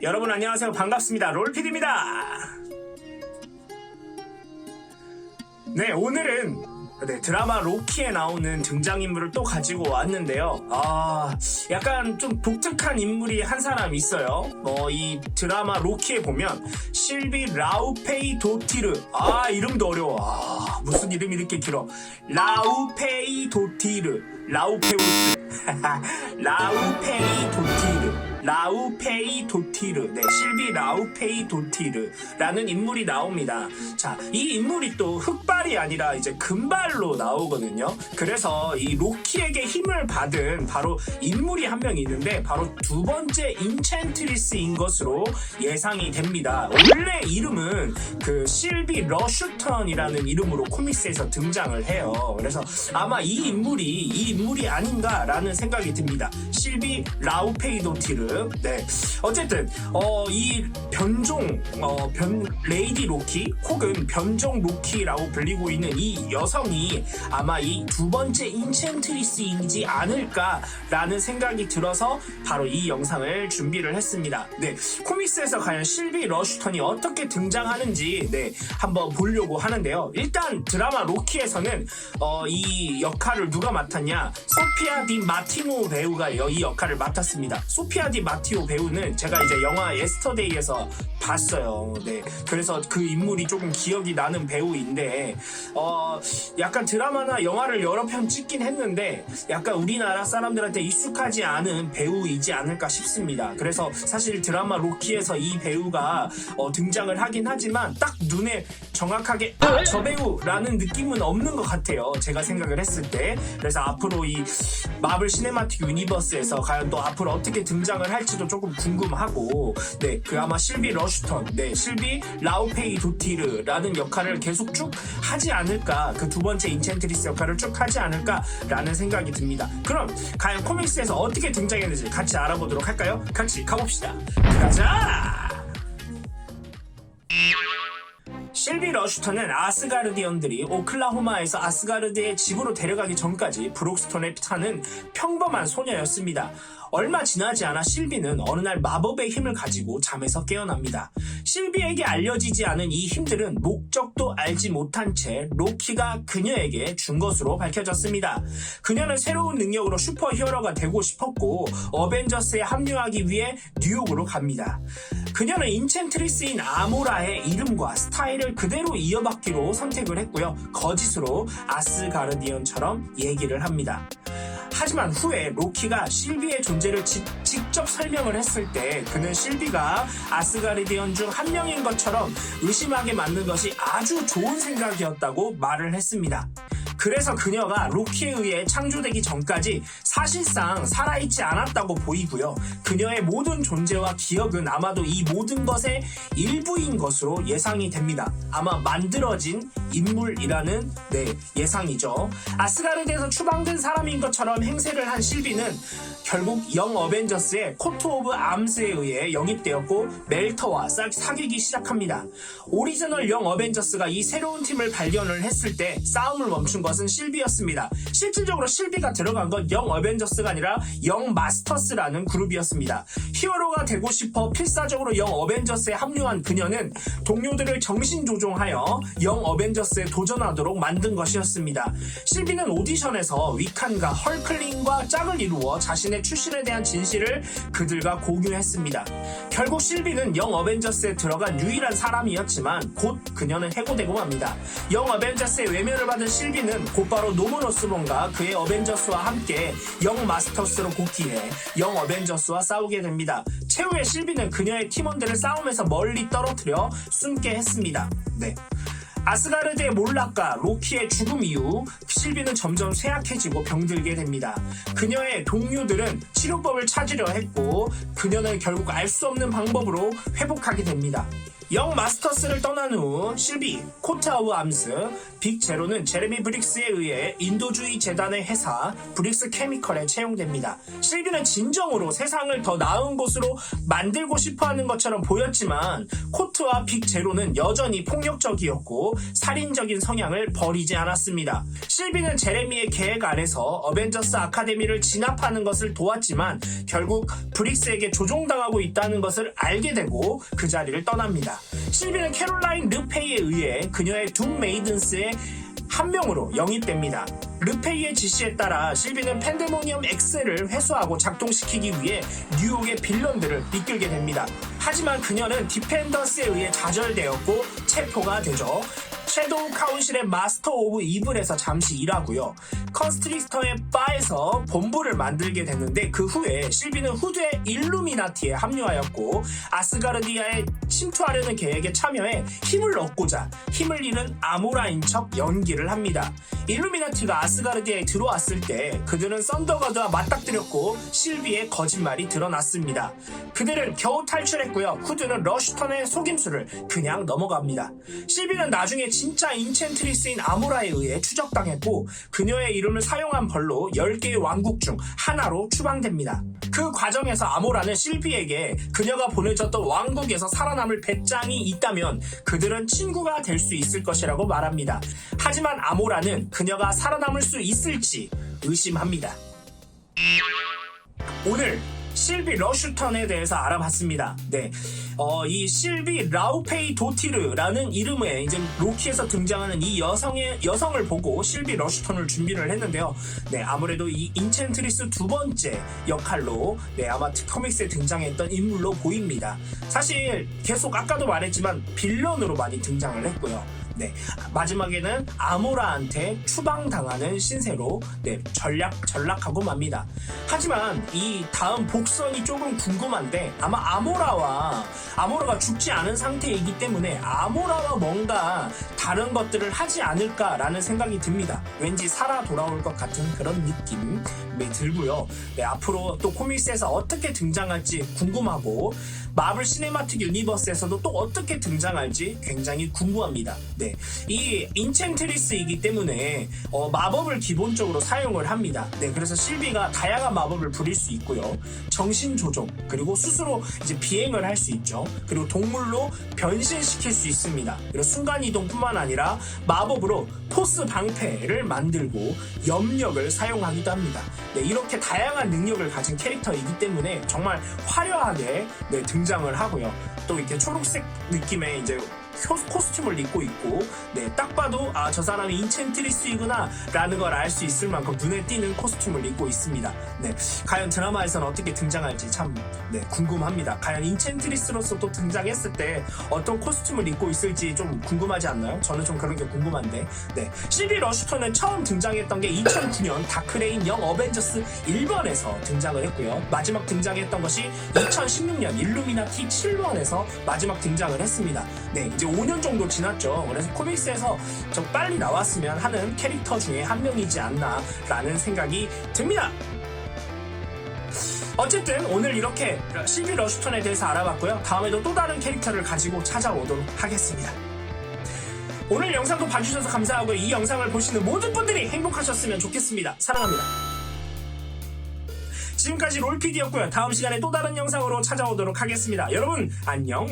여러분 안녕하세요. 반갑습니다. 롤피디입니다. 네, 오늘은 드라마 로키에 나오는 등장인물을 또 가지고 왔는데요. 약간 좀 독특한 인물이 한 사람 있어요. 이 드라마 로키에 보면 실비 라우페이 도티르. 이름도 어려워. 무슨 이름이 이렇게 길어. 라우페이 도티르. 라우페우스. 라우페이 도티르. 라우페이 도티르. 네, 실비 라우페이 도티르라는 인물이 나옵니다. 자, 이 인물이 또 흑발이 아니라 이제 금발로 나오거든요. 그래서 이 로키에게 힘을 받은 바로 인물이 한 명 있는데 바로 두 번째 인챈트리스인 것으로 예상이 됩니다. 원래 이름은 그 실비 러슈턴이라는 이름으로 코믹스에서 등장을 해요. 그래서 아마 이 인물이 아닌가라는 생각이 듭니다. 실비 라우페이 도티르. 네, 어쨌든 이 레이디 로키 혹은 변종 로키라고 불리고 있는 이 여성이 아마 이 두 번째 인챈트리스이지 않을까라는 생각이 들어서 바로 이 영상을 준비를 했습니다. 네, 코믹스에서 과연 실비 러슈턴이 어떻게 등장하는지 한번 보려고 하는데요. 일단 드라마 로키에서는 이 역할을 누가 맡았냐? 소피아 디 마티노 배우가 이 역할을 맡았습니다. 소피아 디 마티오 배우는 제가 이제 영화 예스터데이에서 봤어요. 네, 그래서 그 인물이 조금 기억이 나는 배우인데 약간 드라마나 영화를 여러 편 찍긴 했는데 약간 우리나라 사람들한테 익숙하지 않은 배우이지 않을까 싶습니다. 그래서 사실 드라마 로키에서 이 배우가 등장을 하긴 하지만 딱 눈에 정확하게 저 배우라는 느낌은 없는 것 같아요. 제가 생각을 했을 때. 그래서 앞으로 이 마블 시네마틱 유니버스에서 과연 또 앞으로 어떻게 등장을 할지도 조금 궁금하고, 네, 그 아마 실비 러슈턴, 네, 실비 라우페이 도티르라는 역할을 계속 쭉 하지 않을까, 그 두 번째 인챈트리스 역할을 쭉 하지 않을까라는 생각이 듭니다. 그럼 과연 코믹스에서 어떻게 등장했는지 같이 알아보도록 할까요? 같이 가봅시다. 가자! 실비 러슈턴은 아스가르디언들이 오클라호마에서 아스가르드의 집으로 데려가기 전까지 브록스톤에 사는 평범한 소녀였습니다. 얼마 지나지 않아 실비는 어느 날 마법의 힘을 가지고 잠에서 깨어납니다. 실비에게 알려지지 않은 이 힘들은 목적도 알지 못한 채 로키가 그녀에게 준 것으로 밝혀졌습니다. 그녀는 새로운 능력으로 슈퍼히어로가 되고 싶었고 어벤져스에 합류하기 위해 뉴욕으로 갑니다. 그녀는 인챈트리스인 아모라의 이름과 스타일을 그대로 이어받기로 선택을 했고요. 거짓으로 아스가르디언처럼 얘기를 합니다. 하지만 후에 로키가 실비의 존재를 직접 설명을 했을 때 그는 실비가 아스가르디언 중 한 명인 것처럼 의심하게 만든 것이 아주 좋은 생각이었다고 말을 했습니다. 그래서 그녀가 로키에 의해 창조되기 전까지 사실상 살아있지 않았다고 보이고요. 그녀의 모든 존재와 기억은 아마도 이 모든 것의 일부인 것으로 예상이 됩니다. 아마 만들어진 인물이라는 예상이죠. 아스가르드에서 추방된 사람인 것처럼 행세를 한 실비는 결국 영 어벤져스의 코트 오브 암스에 의해 영입되었고 멜터와 사귀기 시작합니다. 오리지널 영 어벤져스가 이 새로운 팀을 발견을 했을 때 싸움을 멈춘 것은 실비였습니다. 실질적으로 실비가 들어간 건 영 어벤져스가 아니라 영 마스터스라는 그룹이었습니다. 히어로가 되고 싶어 필사적으로 영 어벤져스에 합류한 그녀는 동료들을 정신 조종하여 영 어벤져스에 도전하도록 만든 것이었습니다. 실비는 오디션에서 위칸과 헐클링과 짝을 이루어 자신의 출신에 대한 진실을 그들과 공유했습니다. 결국 실비는 영 어벤져스에 들어간 유일한 사람이었지만 곧 그녀는 해고되고 맙니다. 영 어벤져스의 외면을 받은 실비는 곧바로 노모노스론과 그의 어벤져스와 함께 영 마스터스로 복귀해 영 어벤져스와 싸우게 됩니다. 최후의 실비는 그녀의 팀원들을 싸움에서 멀리 떨어뜨려 숨게 했습니다. 네. 아스가르드의 몰락과 로키의 죽음 이후 실비는 점점 쇠약해지고 병들게 됩니다. 그녀의 동료들은 치료법을 찾으려 했고 그녀는 결국 알 수 없는 방법으로 회복하게 됩니다. 영 마스터스를 떠난 후 실비, 코트 오브 암스, 빅 제로는 제레미 브릭스에 의해 인도주의 재단의 회사 브릭스 케미컬에 채용됩니다. 실비는 진정으로 세상을 더 나은 곳으로 만들고 싶어하는 것처럼 보였지만 코트와 빅 제로는 여전히 폭력적이었고 살인적인 성향을 버리지 않았습니다. 실비는 제레미의 계획 아래서 어벤져스 아카데미를 진압하는 것을 도왔지만 결국 브릭스에게 조종당하고 있다는 것을 알게 되고 그 자리를 떠납니다. 실비는 캐롤라인 르페이에 의해 그녀의 둠 메이든스의 한 명으로 영입됩니다. 르페이의 지시에 따라 실비는 팬데모니엄 X를 회수하고 작동시키기 위해 뉴욕의 빌런들을 이끌게 됩니다. 하지만 그녀는 디펜더스에 의해 좌절되었고 체포가 되죠. 섀도우 카운실의 마스터 오브 이블에서 잠시 일하고요. 컨스트릭터의 바에서 본부를 만들게 됐는데 그 후에 실비는 후대 일루미나티에 합류하였고 아스가르디아에 침투하려는 계획에 참여해 힘을 얻고자 힘을 잃은 아모라인 척 연기를 합니다. 일루미나티가 아스가르디아에 들어왔을 때 그들은 썬더거드와 맞닥뜨렸고 실비의 거짓말이 드러났습니다. 그들은 겨우 탈출했고요. 후드는 러쉬턴의 속임수를 그냥 넘어갑니다. 실비는 나중에 진짜 인챈트리스인 아모라에 의해 추적당했고 그녀의 이름을 사용한 벌로 10개의 왕국 중 하나로 추방됩니다. 그 과정에서 아모라는 실비에게 그녀가 보내줬던 왕국에서 살아남을 배짱이 있다면 그들은 친구가 될 수 있을 것이라고 말합니다. 하지만 아모라는 그녀가 살아남을 수 있을지 의심합니다. 오늘 실비 러슈턴에 대해서 알아봤습니다. 네, 이 실비 라우페이 도티르라는 이름의 이제 로키에서 등장하는 이 여성을 보고 실비 러슈턴을 준비를 했는데요. 네, 아무래도 이 인챈트리스 두 번째 역할로 아마 코믹스에 등장했던 인물로 보입니다. 사실 계속 아까도 말했지만 빌런으로 많이 등장을 했고요. 네, 마지막에는 아모라한테 추방당하는 신세로 전락하고 맙니다. 하지만 이 다음 복선이 조금 궁금한데 아마 아모라가 죽지 않은 상태이기 때문에 아모라와 뭔가 다른 것들을 하지 않을까라는 생각이 듭니다. 왠지 살아 돌아올 것 같은 그런 느낌이 들고요. 네, 앞으로 또 코믹스에서 어떻게 등장할지 궁금하고 마블 시네마틱 유니버스에서도 또 어떻게 등장할지 굉장히 궁금합니다. 네, 이 인챈트리스이기 때문에 마법을 기본적으로 사용을 합니다. 네, 그래서 실비가 다양한 마법을 부릴 수 있고요. 정신 조종, 그리고 스스로 이제 비행을 할 수 있죠. 그리고 동물로 변신시킬 수 있습니다. 그리고 순간이동뿐만 아니라 마법으로 포스 방패를 만들고 염력을 사용하기도 합니다. 네, 이렇게 다양한 능력을 가진 캐릭터이기 때문에 정말 화려하게 등장을 하고요. 또 이렇게 초록색 느낌의 이제 코스튬을 입고 있고, 딱 봐도 저 사람이 인챈트리스이구나 라는 걸 알 수 있을 만큼 눈에 띄는 코스튬을 입고 있습니다. 네, 과연 드라마에서는 어떻게 등장할지 참 궁금합니다. 과연 인챈트리스로서 또 등장했을 때 어떤 코스튬을 입고 있을지 좀 궁금하지 않나요? 저는 좀 그런 게 궁금한데. 네, 실비 러슈턴은 처음 등장했던 게 2009년 다크레인 영 어벤져스 1번에서 등장을 했고요. 마지막 등장했던 것이 2016년 일루미나티 7번에서 마지막 등장을 했습니다. 네, 이제 5년 정도 지났죠. 그래서 코믹스에서 좀 빨리 나왔으면 하는 캐릭터 중에 한 명이지 않나 라는 생각이 듭니다. 어쨌든 오늘 이렇게 실비 러슈턴에 대해서 알아봤고요. 다음에도 또 다른 캐릭터를 가지고 찾아오도록 하겠습니다. 오늘 영상도 봐주셔서 감사하고요. 이 영상을 보시는 모든 분들이 행복하셨으면 좋겠습니다. 사랑합니다. 지금까지 롤피디였고요. 다음 시간에 또 다른 영상으로 찾아오도록 하겠습니다. 여러분 안녕.